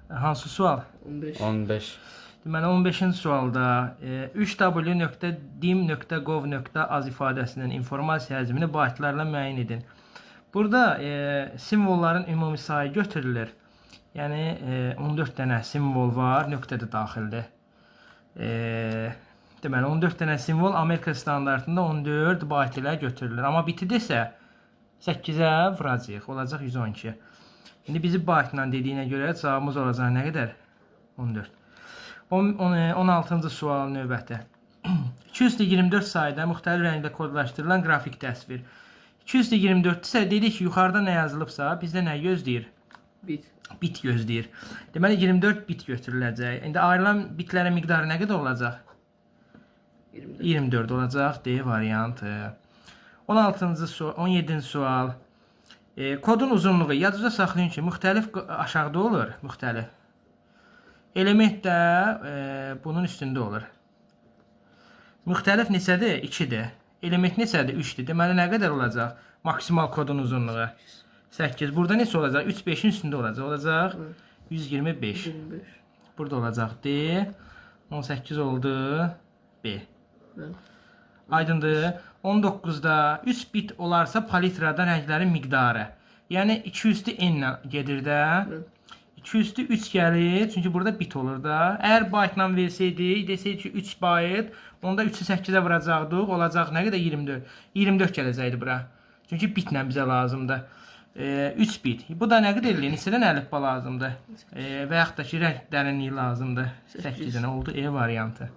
Hansı sual? 15. 15. Deməli 15-ci sualda 3w.dim.gov.az ifadəsinin informasiya həcmini baytlarla müəyyən edin. Burada simvolların ümumi sayı götürülür. Yəni 14 dənə simvol var, nöqtə də daxildir. Deməli 14 dənə simvol Amerika standartında 14 bayt ilə götürülür. Amma biti desə 8-ə vuracağıq. Olacaq 112. İndi bizi baytla dediyinə görə cavabımız olacaq nə qədər? 14. 16-cı sual növbəti. 224 sayda müxtəlif rəngdə kodlaşdırılan qrafik təsvir. 224 isə dedik ki, yuxarıda nə yazılıbsa bizdə nə gözləyir? Bit. Bit gözləyir. Deməli 24 bit götürüləcək. İndi ayrılan bitlərin miqdarı nə qədər olacaq? 24 olacaq D variantı. 16-cı sual, 17-ci sual. Kodun uzunluğu yadınızda saxlayın ki, müxtəlif aşağıda olur, müxtəlif. Element də bunun üstündə olur. Müxtəlif neçədir? 2-dir. Element neçədir? 3-dür. Deməli nə qədər olacaq? Maksimal kodun uzunluğu 8. Burada neçə olacaq? 3 5-in üstündə olacaq. Olacaq 125. 25. Burada olacaq D. 18 oldu B. Aydındır. 19-da 3 bit olarsa palitrada rənglərin miqdarı. Yəni 200-lü n gedir də. 200-lü 3 gəlir. Çünki burada bit olur da. Əgər baytla versəydik, desəydik ki 3 bayt, onda 3-ü 8-ə vuracaqdıq. Olacaq nə qədər? 24. 24 gələcəkdi bura. Çünki bitlə bizə lazımdır. 3 bit. Bu da nə qədər eləyir? Neçədən əlifba lazımdır? Və yaxud da ki rəng dərinliyi lazımdır. 8 dənə oldu E variantı.